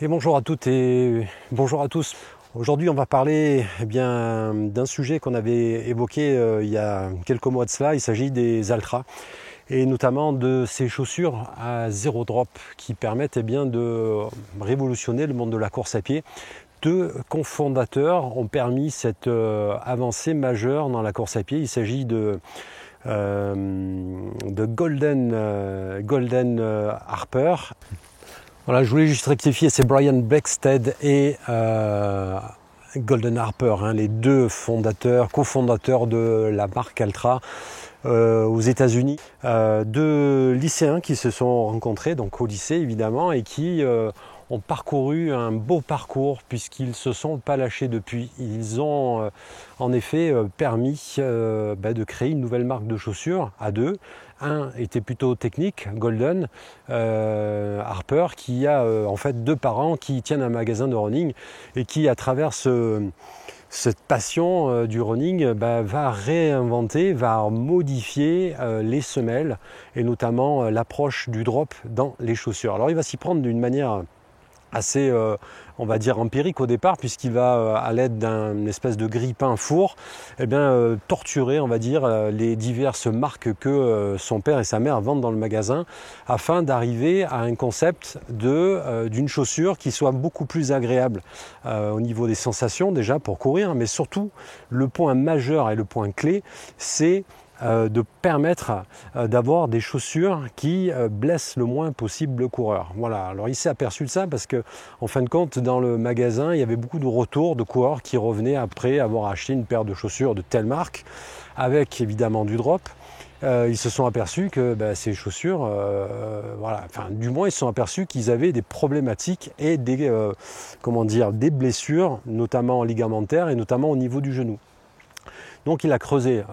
Et bonjour à toutes et bonjour à tous. Aujourd'hui, on va parler d'un sujet qu'on avait évoqué il y a quelques mois de cela. Il s'agit des Altra et notamment de ces chaussures à zéro drop qui permettent de révolutionner le monde de la course à pied. Deux cofondateurs ont permis cette avancée majeure dans la course à pied. Il s'agit de Golden Harper. Voilà, je voulais juste rectifier, c'est Brian Blekstad et Golden Harper, les deux cofondateurs de la marque Altra aux États-Unis. Deux lycéens qui se sont rencontrés, donc au lycée évidemment, et qui ont parcouru un beau parcours puisqu'ils ne se sont pas lâchés depuis. Ils ont en effet permis de créer une nouvelle marque de chaussures à deux. Un était plutôt technique, Golden Harper, qui a en fait deux parents qui tiennent un magasin de running et qui, à travers cette passion du running, va réinventer, va modifier les semelles et notamment l'approche du drop dans les chaussures. Alors il va s'y prendre d'une manière assez, on va dire, empirique au départ, puisqu'il va, à l'aide d'un espèce de grille-pain four, torturer, on va dire, les diverses marques que son père et sa mère vendent dans le magasin, afin d'arriver à un concept d'une chaussure qui soit beaucoup plus agréable au niveau des sensations, déjà pour courir, mais surtout, le point majeur et le point clé, c'est de permettre d'avoir des chaussures qui blessent le moins possible le coureur. Voilà, alors il s'est aperçu de ça parce que en fin de compte, dans le magasin, il y avait beaucoup de retours de coureurs qui revenaient après avoir acheté une paire de chaussures de telle marque, avec évidemment du drop. Ils se sont aperçus que ces chaussures, du moins ils se sont aperçus qu'ils avaient des problématiques et des blessures, notamment ligamentaires et notamment au niveau du genou. Donc il a creusé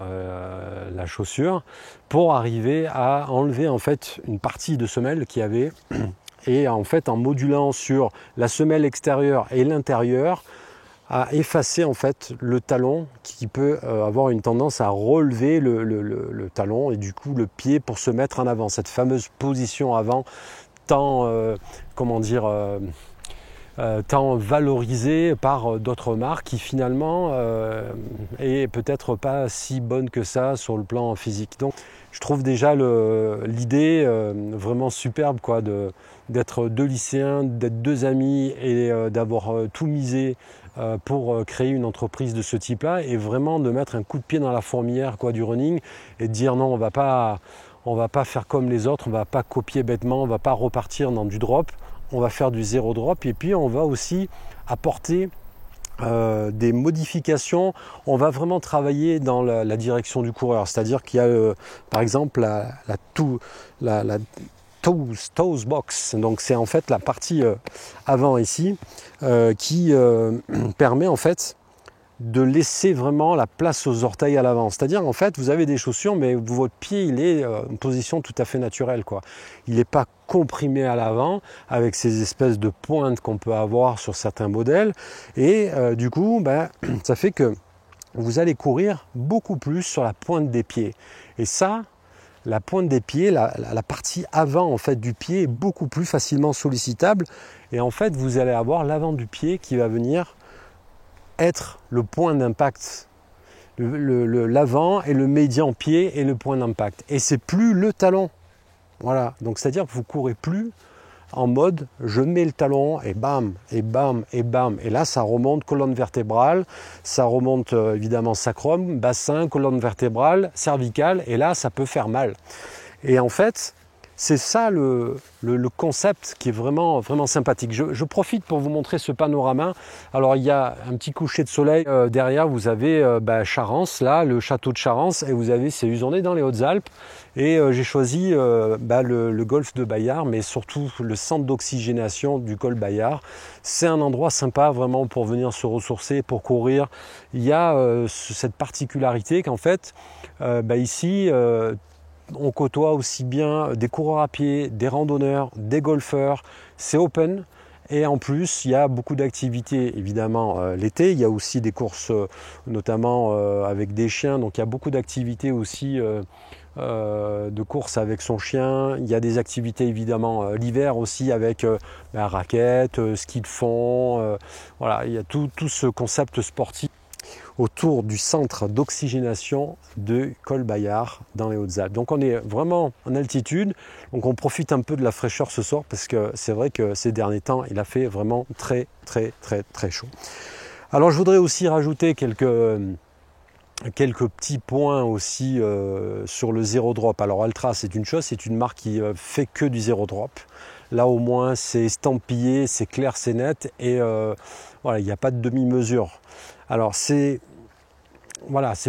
la chaussure pour arriver à enlever en fait une partie de semelle qu'il y avait, et en fait en modulant sur la semelle extérieure et l'intérieur, à effacer en fait le talon qui peut avoir une tendance à relever le talon et du coup le pied pour se mettre en avant. Cette fameuse position avant tant valorisé par d'autres marques qui finalement est peut-être pas si bonne que ça sur le plan physique. Donc je trouve déjà l'idée vraiment superbe d'être deux lycéens, d'être deux amis et d'avoir tout misé pour créer une entreprise de ce type-là et vraiment de mettre un coup de pied dans la fourmilière du running et de dire non, on va pas faire comme les autres, on va pas copier bêtement, on va pas repartir dans du drop. On va faire du zéro drop et puis on va aussi apporter des modifications. On va vraiment travailler dans la direction du coureur. C'est-à-dire qu'il y a par exemple la toes box. Donc c'est en fait la partie avant ici qui permet en fait de laisser vraiment la place aux orteils à l'avant. C'est-à-dire en fait vous avez des chaussures mais votre pied il est en position tout à fait naturelle. Il n'est pas comprimé à l'avant avec ces espèces de pointes qu'on peut avoir sur certains modèles et du coup ça fait que vous allez courir beaucoup plus sur la pointe des pieds. Et ça, la pointe des pieds, la partie avant en fait du pied est beaucoup plus facilement sollicitable et en fait vous allez avoir l'avant du pied qui va venir être le point d'impact, l'avant et le médian pied et le point d'impact. Et c'est plus le talon. Voilà, donc c'est-à-dire que vous courez plus en mode je mets le talon et bam, et bam, et bam. Et là, ça remonte colonne vertébrale, ça remonte évidemment sacrum, bassin, colonne vertébrale, cervicale, et là, ça peut faire mal. Et en fait, c'est ça le concept qui est vraiment, vraiment sympathique. Je profite pour vous montrer ce panorama. Alors il y a un petit coucher de soleil derrière, vous avez Charens, là, le château de Charens, et vous avez c'est Usonnet dans les Hautes-Alpes. Et j'ai choisi le golfe de Bayard, mais surtout le centre d'oxygénation du col Bayard. C'est un endroit sympa vraiment pour venir se ressourcer, pour courir. Il y a cette particularité qu'en fait, ici, on côtoie aussi bien des coureurs à pied, des randonneurs, des golfeurs, c'est open et en plus il y a beaucoup d'activités évidemment l'été, il y a aussi des courses notamment avec des chiens, donc il y a beaucoup d'activités aussi de course avec son chien. Il y a des activités évidemment l'hiver aussi avec raquettes, ski de fond. Voilà, il y a tout ce concept sportif autour du centre d'oxygénation de Col-Bayard dans les Hautes-Alpes. Donc on est vraiment en altitude, donc on profite un peu de la fraîcheur ce soir parce que c'est vrai que ces derniers temps il a fait vraiment très chaud. Alors je voudrais aussi rajouter quelques petits points aussi sur le zéro drop. Alors Altra c'est une chose, c'est une marque qui fait que du zéro drop. Là au moins c'est estampillé, c'est clair, c'est net et voilà, il n'y a pas de demi-mesure. Alors c'est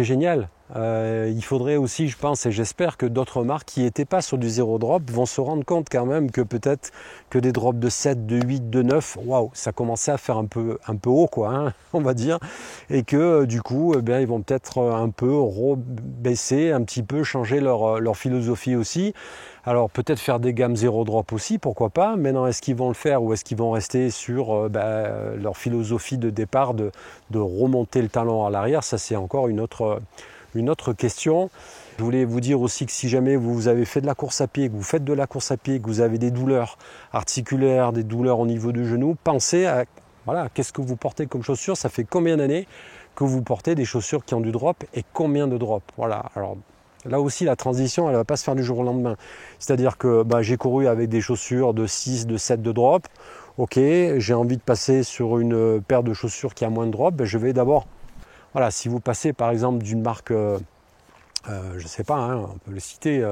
génial. Il faudrait aussi, je pense et j'espère que d'autres marques qui n'étaient pas sur du zéro drop vont se rendre compte quand même que peut-être que des drops de 7, de 8, de 9, waouh, ça commençait à faire un peu haut quoi, hein, on va dire, et que du coup, ils vont peut-être un peu baisser, un petit peu changer leur philosophie aussi. Alors peut-être faire des gammes zéro drop aussi, pourquoi pas. Maintenant, est-ce qu'ils vont le faire ou est-ce qu'ils vont rester sur leur philosophie de départ de remonter le talon à l'arrière? Ça c'est encore une autre question. Je voulais vous dire aussi que si jamais vous avez fait de la course à pied, que vous faites de la course à pied, que vous avez des douleurs articulaires, des douleurs au niveau du genou, pensez à qu'est-ce que vous portez comme chaussures, ça fait combien d'années que vous portez des chaussures qui ont du drop et combien de drop. Voilà, alors là aussi la transition elle ne va pas se faire du jour au lendemain. C'est-à-dire que j'ai couru avec des chaussures de 6, de 7 de drop. Ok, j'ai envie de passer sur une paire de chaussures qui a moins de drop, je vais d'abord, voilà, si vous passez par exemple d'une marque, je ne sais pas, hein, on peut le citer,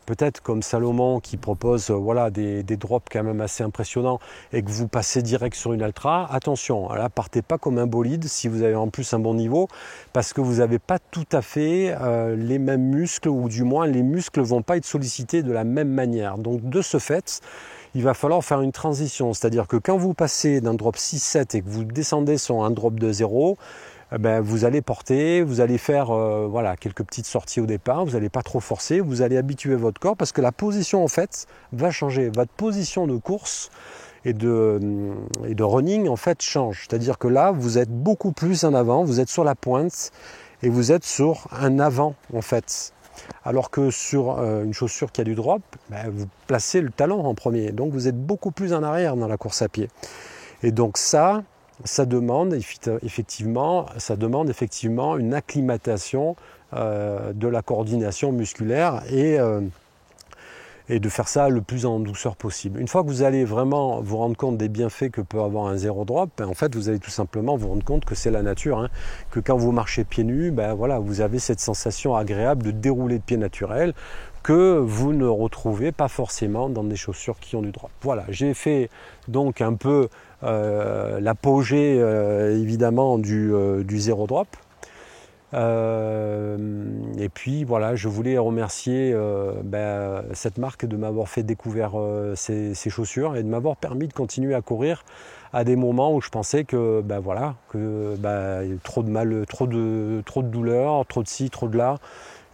peut-être comme Salomon qui propose des drops quand même assez impressionnants et que vous passez direct sur une Altra, attention, là partez pas comme un bolide si vous avez en plus un bon niveau parce que vous n'avez pas tout à fait les mêmes muscles ou du moins les muscles ne vont pas être sollicités de la même manière. Donc de ce fait, il va falloir faire une transition, c'est-à-dire que quand vous passez d'un drop 6-7 et que vous descendez sur un drop de 0, vous allez porter, vous allez faire quelques petites sorties au départ, vous n'allez pas trop forcer, vous allez habituer votre corps parce que la position en fait va changer. Votre position de course et de running en fait change. C'est-à-dire que là, vous êtes beaucoup plus en avant, vous êtes sur la pointe et vous êtes sur un avant en fait. Alors que sur une chaussure qui a du drop, vous placez le talon en premier. Donc vous êtes beaucoup plus en arrière dans la course à pied. Et donc ça demande effectivement une acclimatation de la coordination musculaire et de faire ça le plus en douceur possible. Une fois que vous allez vraiment vous rendre compte des bienfaits que peut avoir un zéro drop, en fait vous allez tout simplement vous rendre compte que c'est la nature, hein, que quand vous marchez pieds nus, vous avez cette sensation agréable de dérouler de pied naturel que vous ne retrouvez pas forcément dans des chaussures qui ont du drop. Voilà, j'ai fait donc un peu l'apogée évidemment du zéro drop. Et puis voilà, je voulais remercier cette marque de m'avoir fait découvrir ces chaussures et de m'avoir permis de continuer à courir à des moments où je pensais que trop de mal, trop de douleur, trop de ci, trop de là.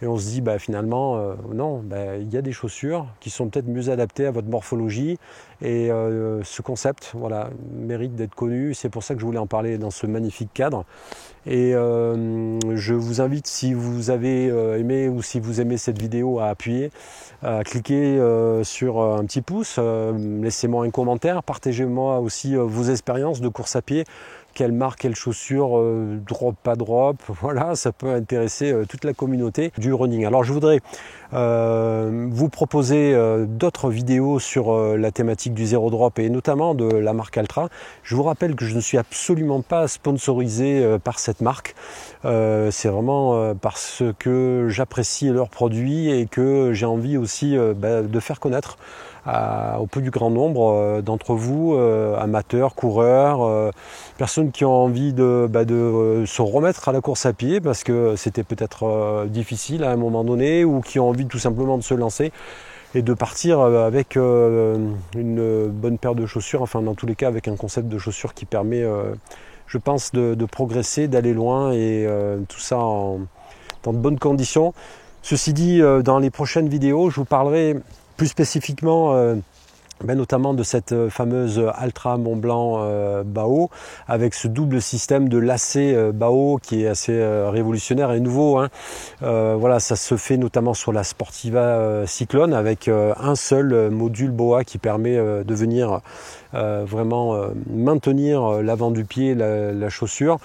Et on se dit finalement non, il y a des chaussures qui sont peut-être mieux adaptées à votre morphologie et ce concept mérite d'être connu. C'est pour ça que je voulais en parler dans ce magnifique cadre. Et je vous invite, si vous avez aimé ou si vous aimez cette vidéo, à appuyer, à cliquer sur un petit pouce, laissez-moi un commentaire, partagez-moi aussi vos expériences de course à pied. Quelle marque, quelle chaussure, drop, pas drop, voilà, ça peut intéresser toute la communauté du running. Alors je voudrais vous proposer d'autres vidéos sur la thématique du zéro drop et notamment de la marque Altra. Je vous rappelle que je ne suis absolument pas sponsorisé par cette marque. C'est vraiment parce que j'apprécie leurs produits et que j'ai envie aussi de faire connaître au plus du grand nombre d'entre vous, amateurs, coureurs, personnes qui ont envie de se remettre à la course à pied parce que c'était peut-être difficile à un moment donné ou qui ont envie tout simplement de se lancer et de partir avec une bonne paire de chaussures, enfin dans tous les cas avec un concept de chaussures qui permet, je pense, de progresser, d'aller loin et tout ça dans de bonnes conditions. Ceci dit, dans les prochaines vidéos, je vous parlerai plus spécifiquement notamment de cette fameuse Altra Mont Blanc BAO, avec ce double système de lacets BAO qui est assez révolutionnaire et nouveau, hein. Voilà, ça se fait notamment sur la Sportiva Cyclone avec un seul module BOA qui permet de venir vraiment maintenir l'avant du pied, la chaussure.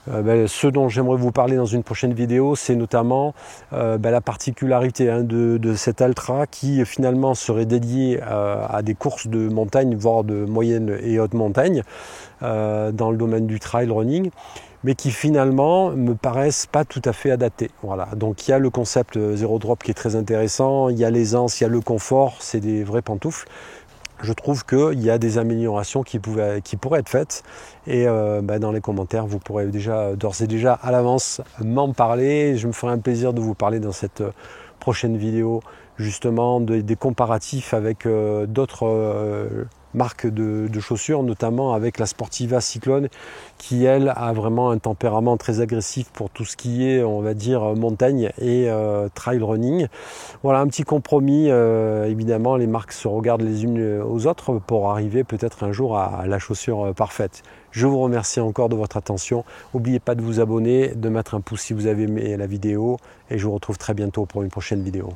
Ce dont j'aimerais vous parler dans une prochaine vidéo, c'est notamment la particularité, hein, de cette Altra qui finalement serait dédiée à des courses de montagne, voire de moyenne et haute montagne, dans le domaine du trail running, mais qui finalement me paraissent pas tout à fait adaptés. Voilà. Donc il y a le concept zéro drop qui est très intéressant, il y a l'aisance, il y a le confort, c'est des vraies pantoufles. Je trouve qu'il y a des améliorations qui pourraient être faites, et dans les commentaires vous pourrez d'ores et déjà à l'avance m'en parler. Je me ferai un plaisir de vous parler dans cette prochaine vidéo justement des comparatifs avec d'autres marques de chaussures, notamment avec la Sportiva Cyclone qui elle a vraiment un tempérament très agressif pour tout ce qui est, on va dire, montagne et trail running. Voilà, un petit compromis. Évidemment les marques se regardent les unes aux autres pour arriver peut-être un jour à la chaussure parfaite. Je vous remercie encore de votre attention. N'oubliez pas de vous abonner, de mettre un pouce si vous avez aimé la vidéo, et je vous retrouve très bientôt pour une prochaine vidéo.